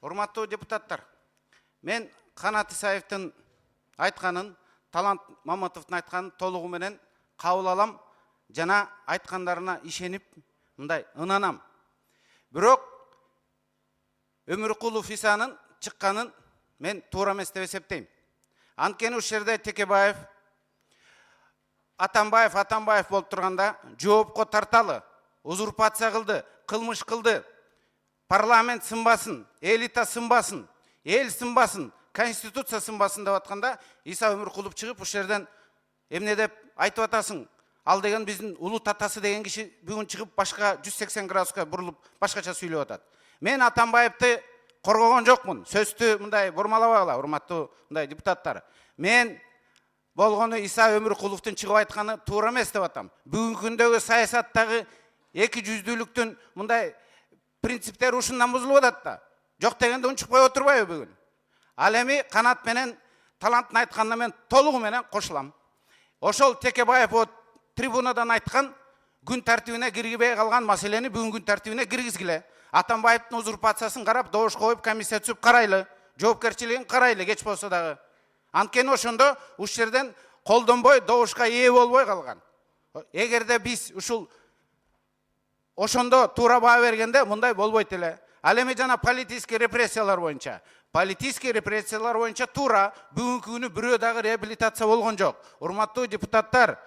Урматтуу депутаттар, мен Канат Исаевдин айтканын, Талант Маматовдун айтканын толугу менен кабыл алам, жана айткандарына ишенип, мындай ынанам. Бирок Өмүркулов Исанын чыкканын мен туура эмес деп эсептейм. Анткени ушул жерде Текебаев, Атамбаев болуп турганда жоопко тарталы, узурпация кылды, кылмыш кылды. Парламент сынбасын, элита сынбасын, эл сынбасын, конституция сынбасын деп атканда Иса Өмүркулов чыгып ушул жерден эмне деп айтып атасың? Ал деген биздин улуу татасы деген киши бүгүн чыгып башка 180 градуска бурулуп башкача сүйлөп атат. Мен Атамбаевди коргогон жокмун. Сөздү мындай бурмалабагыла, урматтуу мындай депутаттар. Мен болгону Иса Өмүркуловдун чыгып айтканы туура эмес деп атам. Бүгүнкү күндөгү саясаттагы эки жүздүүлүктүн мындай принциптери ушундан бузулуп атат да. Жок дегенде унчукпай отурбайбы бүгүн? Ал эми Канат менен Таланттын айтканына мен толугу менен кошулам. Ошол Текебаев трибунадан айткан күн тартибине киргибей калган маселени бүгүн күн тартибине киргизгиле. Атамбаевдин узурпациясын карап, добуш коюп, комиссия түзүп карайлы. Жоопкерчилигин карайлы, кеч болсо дагы. Анткени ошондо ушул жерден колдонбой, добушка ээ болбой калган. Эгерде биз ушул ошондо туура баа бергенде мындай болбойт эле. Ал эми жана политический репрессиялар боюнча. Политический репрессиялар боюнча туура бүгүнкү күнү бирөө дагы реабилитация болгон жок. Урматтуу депутаттар,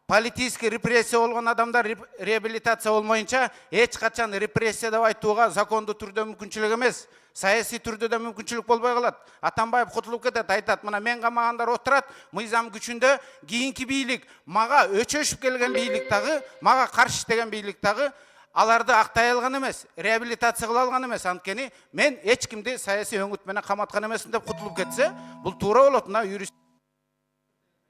политический репрессия болгон адамдар реабилитация болмоюнча эч качан репрессия деп айтууга закондуу түрдө мүмкүнчүлүк эмес. Саясий түрдө да мүмкүнчүлүк болбой калат. Атамбаев кутулуп кетет, айтат, мына мен камагандар отурат, мыйзам күчүндө кийинки бийлик, мага өчөшүп келген бийлик дагы, мага каршы деген бийлик дагы аларды актай алган эмес, реабилитация кыла алган эмес. Анткени мен эч кимди саясий өңүт менен каматкан эмесмин деп кутулуп кетсе, бул туура болот. Мына юрист